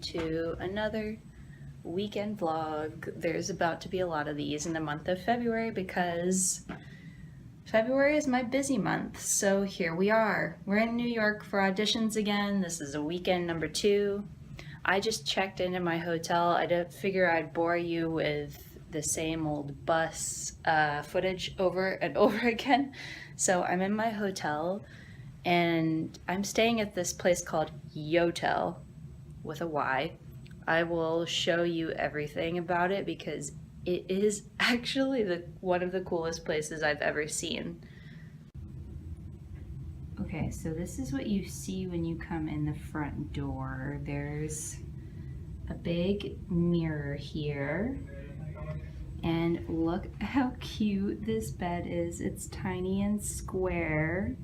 to another weekend vlog. There's about to be a lot of these in the month of February because February is my busy month, so here we are. We're in New York for auditions again. This is a weekend number 2. I just checked into my hotel. I didn't figure I'd bore you with the same old bus footage over and over again. So I'm in my hotel and I'm staying at this place called Yotel with a Y. I will show you everything about it because it is actually one of the coolest places I've ever seen. Okay, so this is what you see when you come in the front door. There's a big mirror here. And look how cute this bed is. It's tiny and square.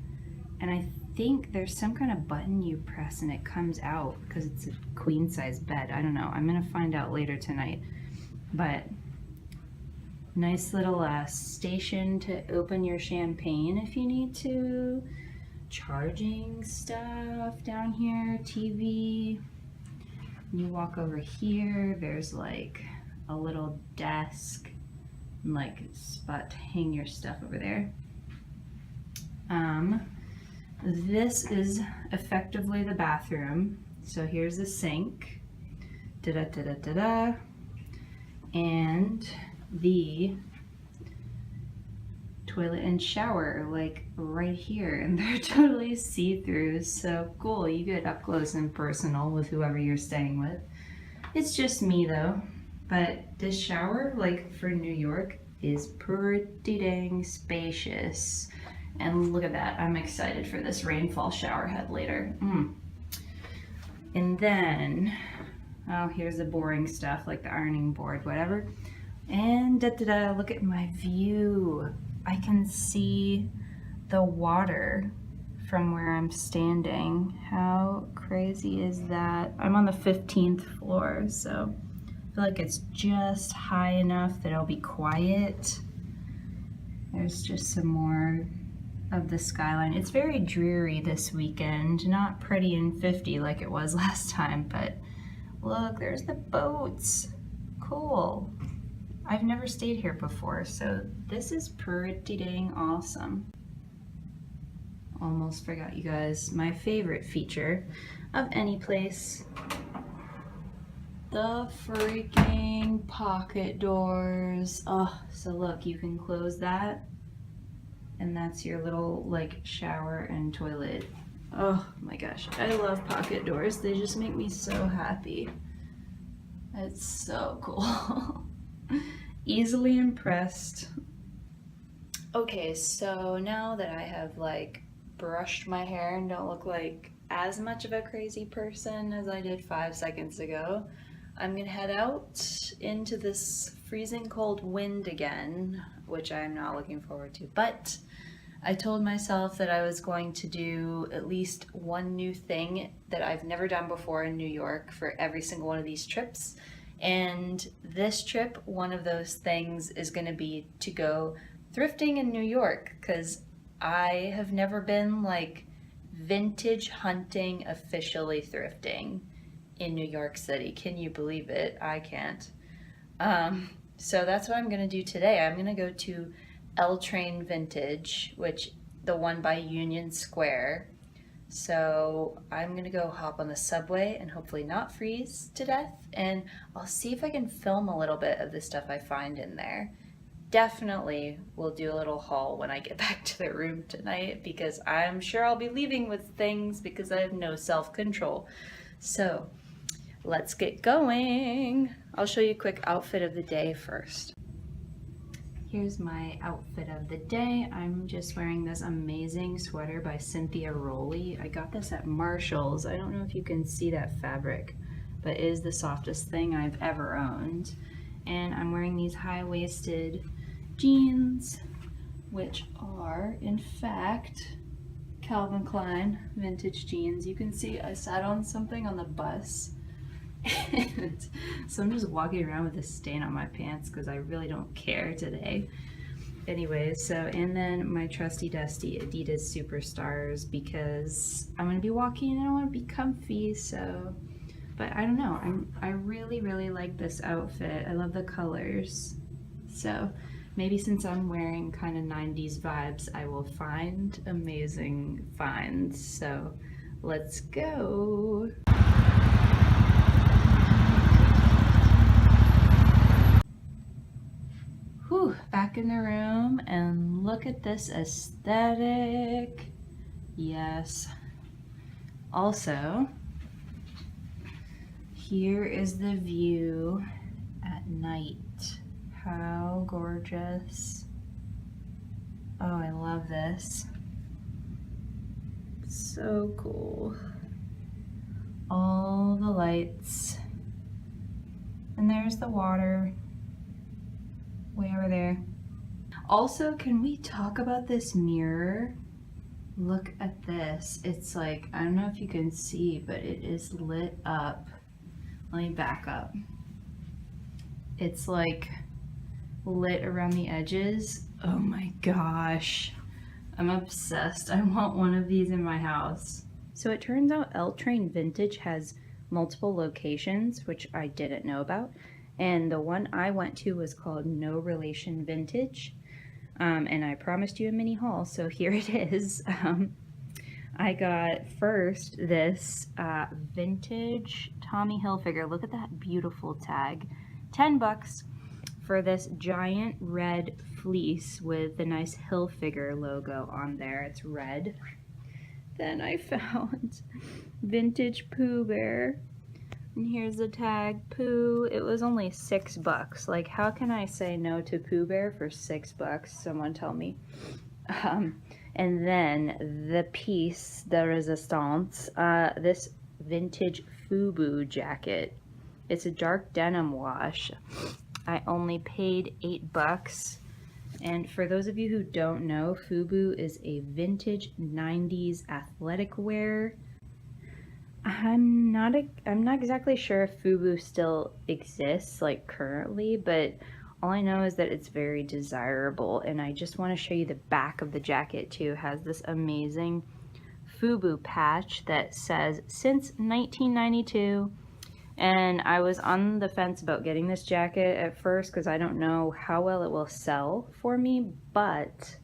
And I think there's some kind of button you press and it comes out because it's a queen size bed. I don't know. I'm gonna find out later tonight. But nice little station to open your champagne if you need to. Charging stuff down here, TV. You walk over here, there's like a little desk and like spot to hang your stuff over there. This is effectively the bathroom. So here's the sink, and the toilet and shower like right here, and they're totally see-through, so cool. You get up close and personal with whoever you're staying with. It's just me though, but this shower, like for New York, is pretty dang spacious. And look at that, I'm excited for this rainfall shower head later. And then, oh, here's the boring stuff like the ironing board, whatever. And look at my view. I can see the water from where I'm standing. How crazy is that? I'm on the 15th floor, so I feel like it's just high enough that I'll be quiet. There's just some more of the skyline. It's very dreary this weekend, not pretty and 50 like it was last time, but look, there's the boats. Cool. I've never stayed here before, so this is pretty dang awesome. Almost forgot, you guys, my favorite feature of any place. The freaking pocket doors. Oh, so look, you can close that, and that's your little like shower and toilet. Oh my gosh, I love pocket doors. They just make me so happy. It's so cool. Easily impressed. Okay, so now that I have like brushed my hair and don't look like as much of a crazy person as I did 5 seconds ago, I'm gonna head out into this freezing cold wind again, which I'm not looking forward to. But I told myself that I was going to do at least one new thing that I've never done before in New York for every single one of these trips. And this trip, one of those things is going to be to go thrifting in New York, because I have never been like vintage hunting, officially thrifting in New York City. Can you believe it? I can't. So that's what I'm going to do today. I'm going to go to L Train Vintage, which the one by Union Square. So I'm gonna go hop on the subway and hopefully not freeze to death, and I'll see if I can film a little bit of the stuff I find in there. Definitely will do a little haul when I get back to the room tonight, because I'm sure I'll be leaving with things because I have no self-control. So let's get going. I'll show you a quick outfit of the day first. Here's my outfit of the day. I'm just wearing this amazing sweater by Cynthia Rowley. I got this at Marshall's. I don't know if you can see that fabric, but it is the softest thing I've ever owned. And I'm wearing these high-waisted jeans, which are, in fact, Calvin Klein vintage jeans. You can see I sat on something on the bus. And so I'm just walking around with a stain on my pants because I really don't care today. Anyways, so, and then my trusty dusty Adidas Superstars, because I'm going to be walking and I want to be comfy, so But I don't know, I really, really like this outfit. I love the colors. So maybe since I'm wearing kind of 90s vibes, I will find amazing finds. So let's go. Whew, back in the room, and look at this aesthetic. Yes. Also, here is the view at night. How gorgeous. Oh, I love this. So cool. All the lights. And there's the water. Way over there. Also, can we talk about this mirror? Look at this. It's like, I don't know if you can see, but it is lit up. Let me back up. It's like lit around the edges. Oh my gosh. I'm obsessed. I want one of these in my house. So it turns out L Train Vintage has multiple locations, which I didn't know about. And the one I went to was called No Relation Vintage. And I promised you a mini haul, so here it is. I got first this vintage Tommy Hilfiger. Look at that beautiful tag. $10 for this giant red fleece with the nice Hilfiger logo on there. It's red. Then I found vintage Pooh Bear. And here's the tag, Pooh. It was only $6. Like, how can I say no to Pooh Bear for $6? Someone tell me. And then the piece de resistance, this vintage FUBU jacket. It's a dark denim wash. I only paid $8. And for those of you who don't know, FUBU is a vintage 90s athletic wear. I'm not exactly sure if FUBU still exists like currently, but all I know is that it's very desirable, and I just want to show you the back of the jacket too. It has this amazing FUBU patch that says since 1992, and I was on the fence about getting this jacket at first because I don't know how well it will sell for me, but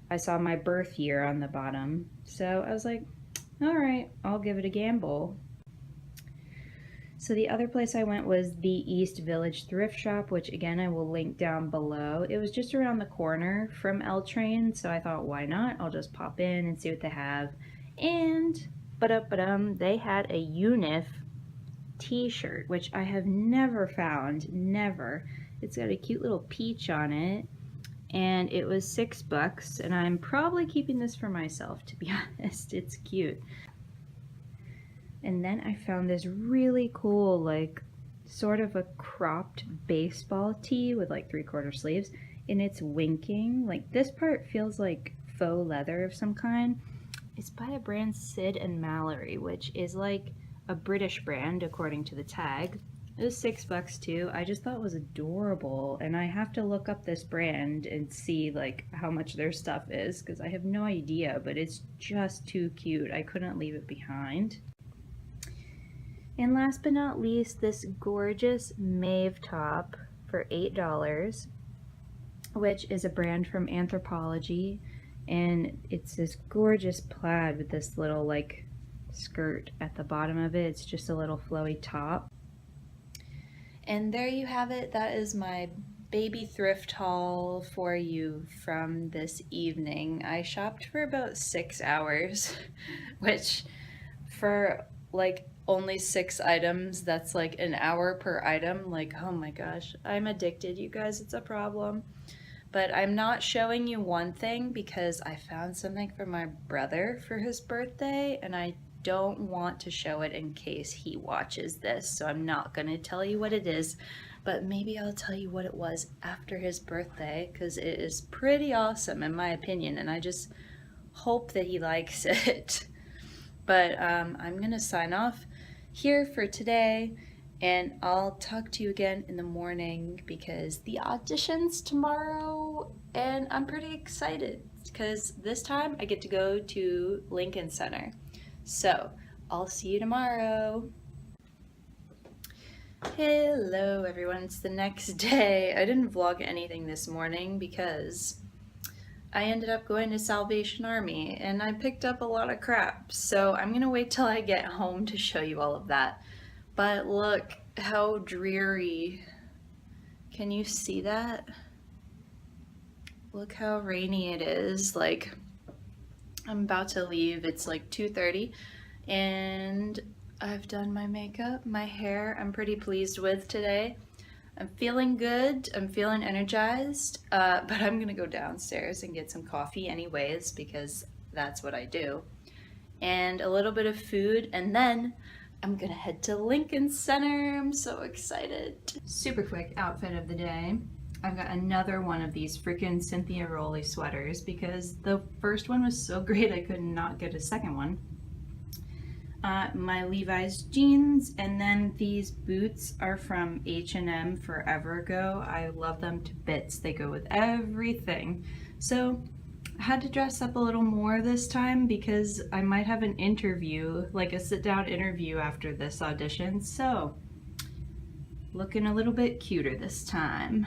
I saw my birth year on the bottom, so I was like, all right, I'll give it a gamble. So the other place I went was the East Village Thrift Shop, which again I will link down below. It was just around the corner from L Train, so I thought, why not? I'll just pop in and see what they have. And they had a Unif t-shirt, which I have never found, never. It's got a cute little peach on it, and it was $6, and I'm probably keeping this for myself, to be honest. It's cute. And then I found this really cool, like, sort of a cropped baseball tee with like 3/4 sleeves, and it's winking. Like, this part feels like faux leather of some kind. It's by the brand Sid and Mallory, which is like a British brand according to the tag. It was $6 too. I just thought it was adorable, and I have to look up this brand and see like how much their stuff is because I have no idea, but it's just too cute. I couldn't leave it behind. And last but not least, this gorgeous Maeve top for $8, which is a brand from Anthropologie, and it's this gorgeous plaid with this little like skirt at the bottom of it. It's just a little flowy top. And there you have it. That is my baby thrift haul for you from this evening. I shopped for about 6 hours, which for like only 6 items, that's like an hour per item. Like, oh my gosh, I'm addicted, you guys. It's a problem. But I'm not showing you one thing because I found something for my brother for his birthday, and I don't want to show it in case he watches this, so I'm not going to tell you what it is, but maybe I'll tell you what it was after his birthday because it is pretty awesome in my opinion, and I just hope that he likes it. But I'm going to sign off here for today, and I'll talk to you again in the morning because the audition's tomorrow, and I'm pretty excited because this time I get to go to Lincoln Center. So I'll see you tomorrow. Hello everyone, it's the next day. I didn't vlog anything this morning because I ended up going to Salvation Army and I picked up a lot of crap. So I'm gonna wait till I get home to show you all of that. But look how dreary. Can you see that? Look how rainy it is. Like, I'm about to leave. It's like 2:30 and I've done my makeup, my hair. I'm pretty pleased with today. I'm feeling good. I'm feeling energized, but I'm gonna go downstairs and get some coffee anyways because that's what I do. And a little bit of food, and then I'm gonna head to Lincoln Center. I'm so excited. Super quick outfit of the day. I've got another one of these freaking Cynthia Rowley sweaters because the first one was so great I could not get a second one. My Levi's jeans, and then these boots are from H&M forever ago. I love them to bits. They go with everything. So I had to dress up a little more this time because I might have an interview, like a sit-down interview after this audition. So looking a little bit cuter this time.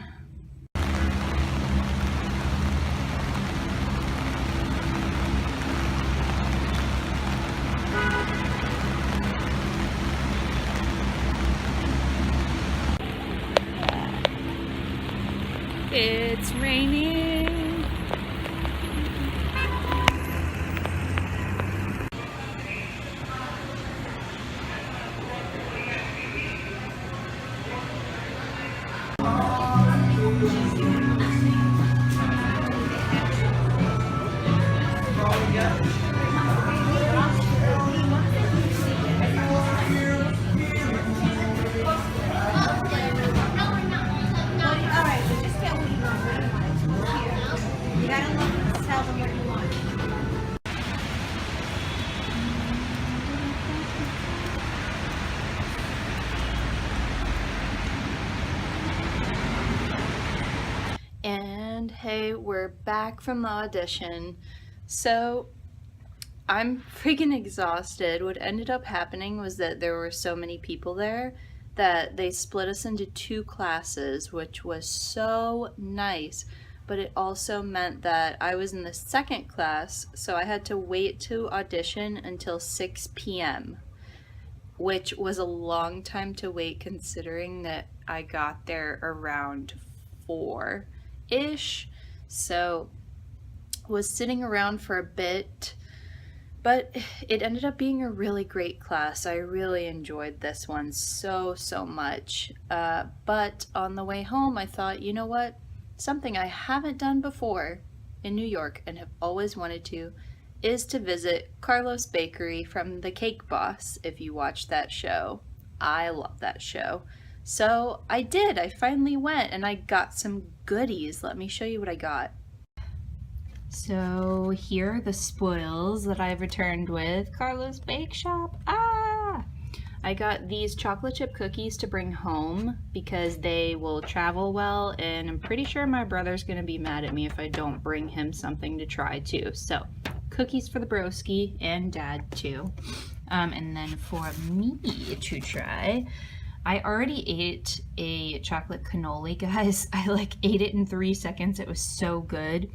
It's raining. And hey, we're back from the audition. So I'm freaking exhausted. What ended up happening was that there were so many people there that they split us into 2 classes, which was so nice. But it also meant that I was in the second class, so I had to wait to audition until 6 p.m., which was a long time to wait considering that I got there around 4-ish. So was sitting around for a bit, but it ended up being a really great class. I really enjoyed this one so much. But on the way home, I thought, you know what? Something I haven't done before in New York and have always wanted to is to visit Carlos Bakery from The Cake Boss, if you watched that show. I love that show. So I did. I finally went and I got some goodies. Let me show you what I got. So here are the spoils that I've returned with Carlos Bake Shop. I got these chocolate chip cookies to bring home because they will travel well, and I'm pretty sure my brother's gonna be mad at me if I don't bring him something to try too. So cookies for the broski and dad too. And then for me to try, I already ate a chocolate cannoli, guys. I like ate it in 3 seconds. It was so good.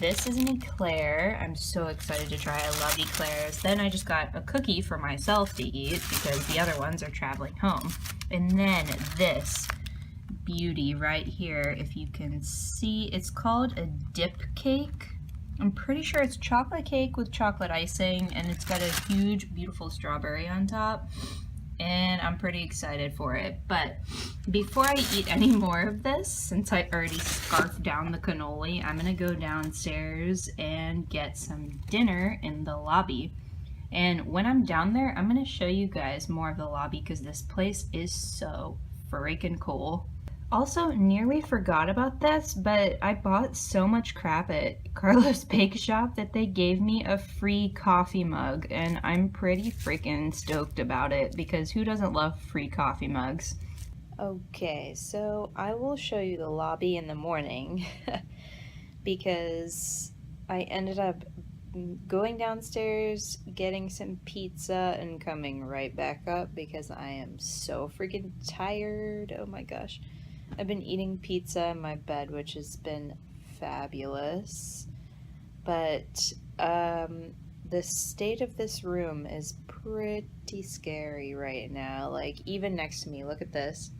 This is an eclair. I'm so excited to try. I love eclairs. Then I just got a cookie for myself to eat because the other ones are traveling home. And then this beauty right here, if you can see, it's called a dip cake. I'm pretty sure it's chocolate cake with chocolate icing, and it's got a huge, beautiful strawberry on top. And I'm pretty excited for it. But before I eat any more of this, since I already scarfed down the cannoli, I'm gonna go downstairs and get some dinner in the lobby. And when I'm down there, I'm gonna show you guys more of the lobby because this place is so freaking cool. Also, nearly forgot about this, but I bought so much crap at Carlos Bake Shop that they gave me a free coffee mug, and I'm pretty freaking stoked about it because who doesn't love free coffee mugs? Okay, so I will show you the lobby in the morning because I ended up going downstairs, getting some pizza, and coming right back up because I am so freaking tired. Oh my gosh. I've been eating pizza in my bed, which has been fabulous. But the state of this room is pretty scary right now. Like, even next to me, look at this.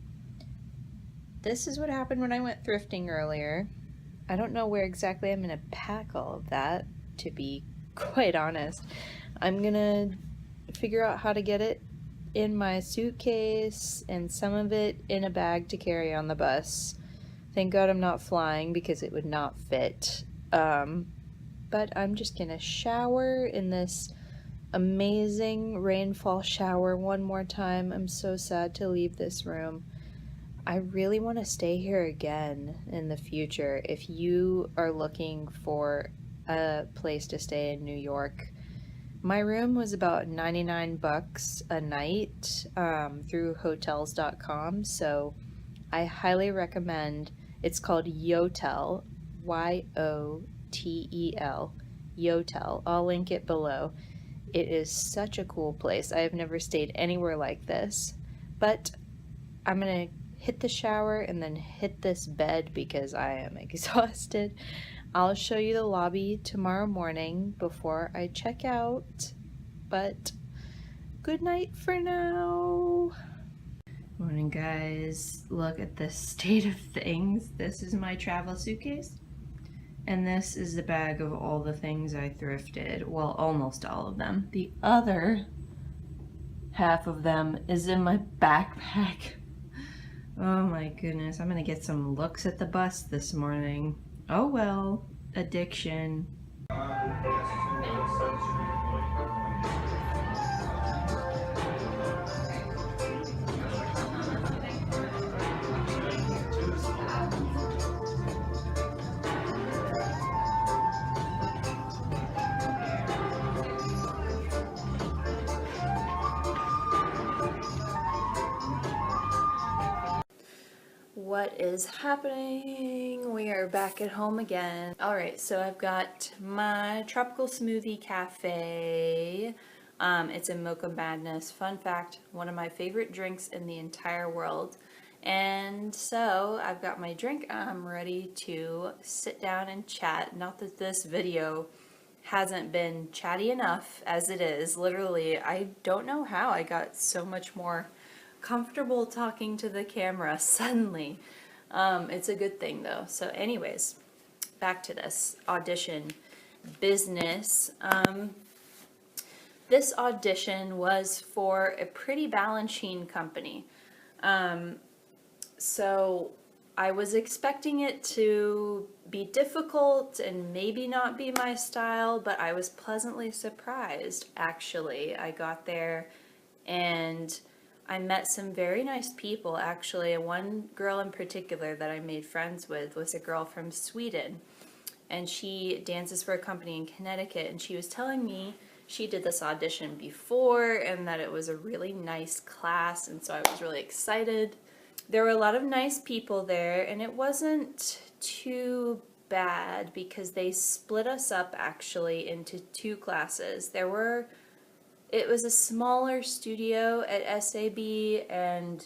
This is what happened when I went thrifting earlier. I don't know where exactly I'm going to pack all of that, to be quite honest. I'm going to figure out how to get it in my suitcase and some of it in a bag to carry on the bus. Thank God I'm not flying because it would not fit. But I'm just going to shower in this amazing rainfall shower one more time. I'm so sad to leave this room. I really want to stay here again in the future. If you are looking for a place to stay in New York, my room was about 99 bucks a night through hotels.com, so I highly recommend. It's called Yotel, Yotel, Yotel. I'll link it below. It is such a cool place. I have never stayed anywhere like this, but I'm gonna hit the shower and then hit this bed because I am exhausted. I'll show you the lobby tomorrow morning before I check out, but good night for now. Morning, guys. Look at the state of things. This is my travel suitcase, and this is the bag of all the things I thrifted. Well, almost all of them. The other half of them is in my backpack. Oh my goodness, I'm gonna get some looks at the bus this morning. Oh well, addiction. What is happening? We are back at home again. Alright, so I've got my tropical smoothie cafe. It's a Mocha Madness. Fun fact, one of my favorite drinks in the entire world. And so I've got my drink. I'm ready to sit down and chat. Not that this video hasn't been chatty enough as it is. Literally, I don't know how I got so much more comfortable talking to the camera suddenly. It's a good thing though. So anyways, back to this audition business. This audition was for a pretty balancing company. So I was expecting it to be difficult and maybe not be my style, but I was pleasantly surprised actually. I got there and I met some very nice people, actually. One girl in particular that I made friends with was a girl from Sweden, and she dances for a company in Connecticut, and she was telling me she did this audition before and that it was a really nice class, and so I was really excited. There were a lot of nice people there, and it wasn't too bad because they split us up actually into two classes. It was a smaller studio at SAB, and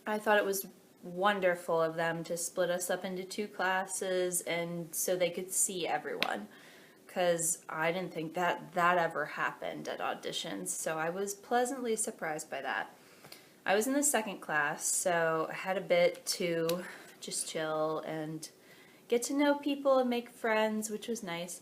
I thought it was wonderful of them to split us up into two classes and so they could see everyone, because I didn't think that ever happened at auditions, so I was pleasantly surprised by that. I was in the second class, so I had a bit to just chill and get to know people and make friends, which was nice.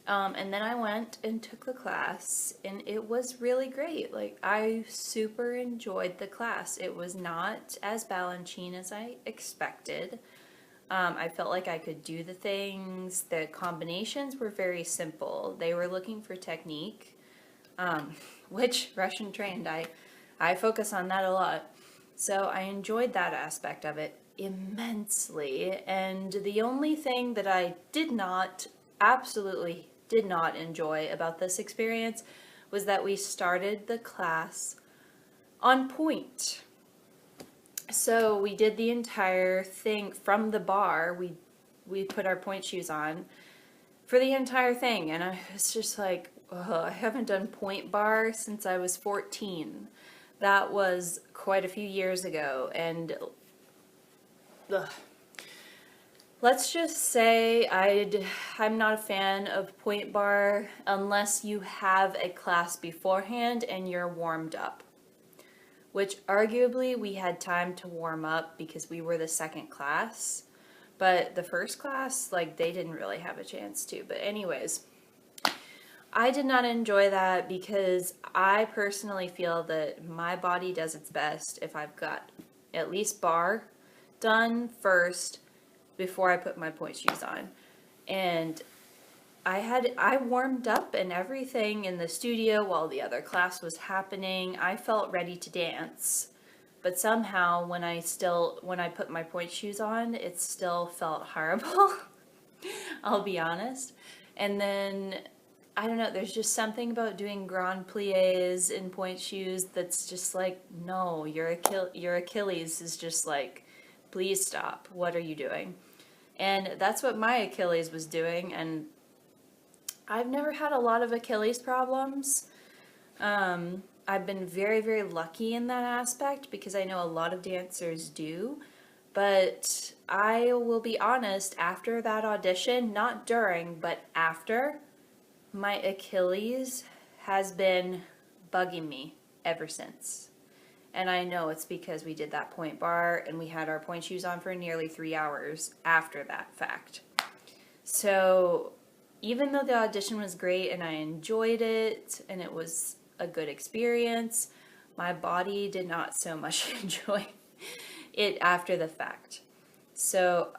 And then I went and took the class, and it was really great. Like, I super enjoyed the class. It was not as balancing as I expected. I felt like I could do the things. The combinations were very simple. They were looking for technique, which Russian trained, I focus on that a lot. So I enjoyed that aspect of it immensely. And the only thing that I absolutely did not enjoy about this experience was that we started the class on point. So we did the entire thing from the bar. We put our point shoes on, for the entire thing. And I was just like, I haven't done point bar since I was 14. That was quite a few years ago. And ugh. Let's just say I'm not a fan of point bar unless you have a class beforehand and you're warmed up. Which arguably we had time to warm up because we were the second class. But the first class, like, they didn't really have a chance to. But anyways, I did not enjoy that because I personally feel that my body does its best if I've got at least bar done first before I put my point shoes on. And I warmed up and everything in the studio while the other class was happening. I felt ready to dance. But somehow when I put my point shoes on, it still felt horrible. I'll be honest. And then, I don't know, there's just something about doing grand plies in point shoes that's just like, no, your Achilles is just like, please stop. What are you doing? And that's what my Achilles was doing. And I've never had a lot of Achilles problems. I've been very, very lucky in that aspect because I know a lot of dancers do. But I will be honest, after that audition, not during, but after, my Achilles has been bugging me ever since. And I know it's because we did that point bar and we had our point shoes on for nearly 3 hours after that fact. So even though the audition was great and I enjoyed it and it was a good experience, my body did not so much enjoy it after the fact. So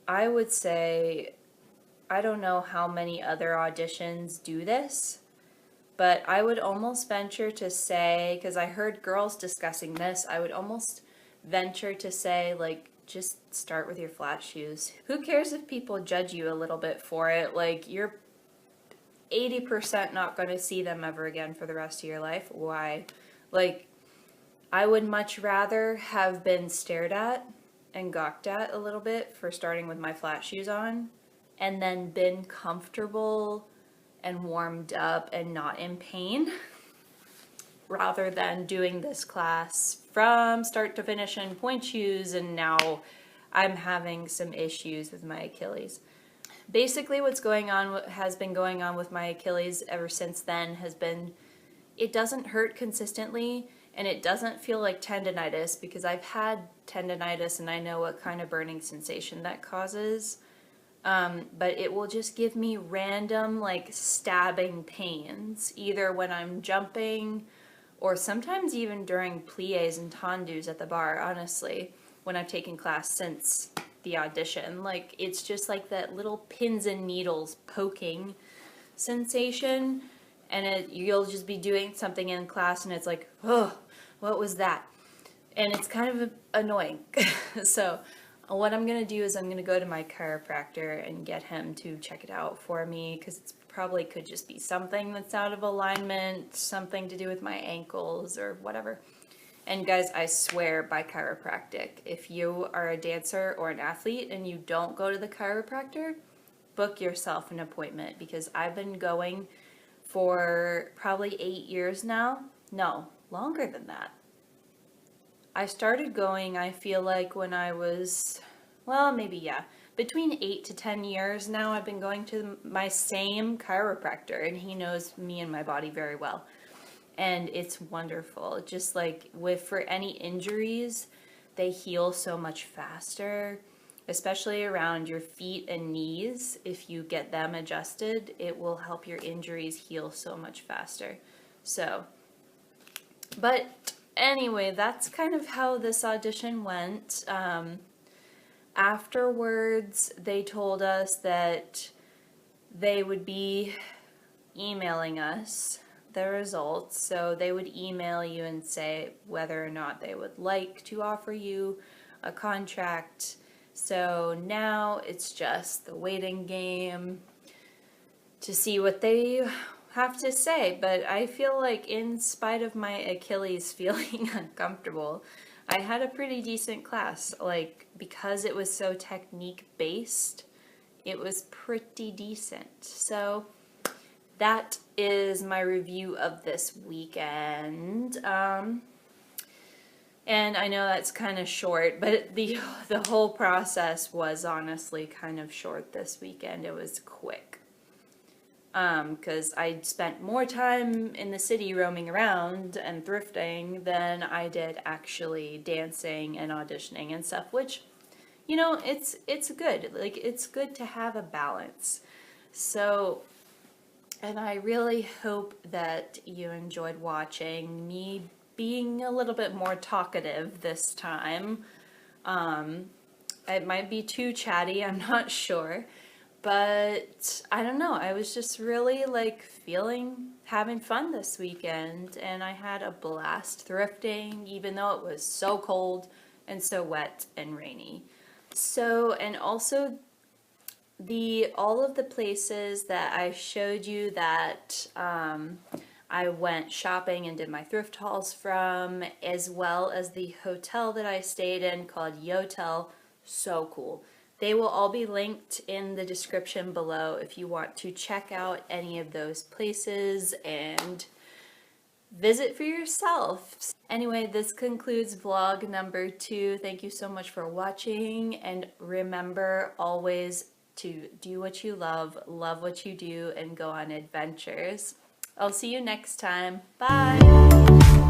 I would say, I don't know how many other auditions do this, but I would almost venture to say, because I heard girls discussing this, I would almost venture to say, like, just start with your flat shoes. Who cares if people judge you a little bit for it? Like, you're 80% not going to see them ever again for the rest of your life. Why? Like, I would much rather have been stared at and gawked at a little bit for starting with my flat shoes on and then been comfortable and warmed up and not in pain rather than doing this class from start to finish in point shoes and now I'm having some issues with my Achilles. Basically what's has been going on with my Achilles ever since then has been, it doesn't hurt consistently and it doesn't feel like tendonitis because I've had tendonitis and I know what kind of burning sensation that causes. But it will just give me random like stabbing pains, either when I'm jumping or sometimes even during plies and tendus at the bar, honestly, when I've taken class since the audition. Like, it's just like that little pins and needles poking sensation, and you'll just be doing something in class and it's like, oh, what was that? And it's kind of annoying. So what I'm going to do is I'm going to go to my chiropractor and get him to check it out for me because it probably could just be something that's out of alignment, something to do with my ankles or whatever. And guys, I swear by chiropractic, if you are a dancer or an athlete and you don't go to the chiropractor, book yourself an appointment because I've been going for probably 8 years now. No, longer than that. I started going, I feel like when I was, well, maybe, yeah, between 8 to 10 years now I've been going to my same chiropractor and he knows me and my body very well. And it's wonderful. Just like for any injuries, they heal so much faster, especially around your feet and knees. If you get them adjusted, it will help your injuries heal so much faster. So, but anyway, that's kind of how this audition went. Afterwards, they told us that they would be emailing us the results. So they would email you and say whether or not they would like to offer you a contract. So now it's just the waiting game to see what they have to say. But I feel like in spite of my Achilles feeling uncomfortable, I had a pretty decent class. Like, because it was so technique based, it was pretty decent. So that is my review of this weekend. And I know that's kind of short, but the whole process was honestly kind of short this weekend. It was quick. Because I spent more time in the city roaming around and thrifting than I did actually dancing and auditioning and stuff, which, you know, it's good. Like, it's good to have a balance. So, and I really hope that you enjoyed watching me being a little bit more talkative this time. It might be too chatty, I'm not sure. But I don't know, I was just really like having fun this weekend, and I had a blast thrifting even though it was so cold and so wet and rainy. So, and also all of the places that I showed you that I went shopping and did my thrift hauls from, as well as the hotel that I stayed in called Yotel, so cool. They will all be linked in the description below if you want to check out any of those places and visit for yourself. Anyway, this concludes vlog number 2. Thank you so much for watching, and remember always to do what you love what you do, and go on adventures. I'll see you next time. Bye!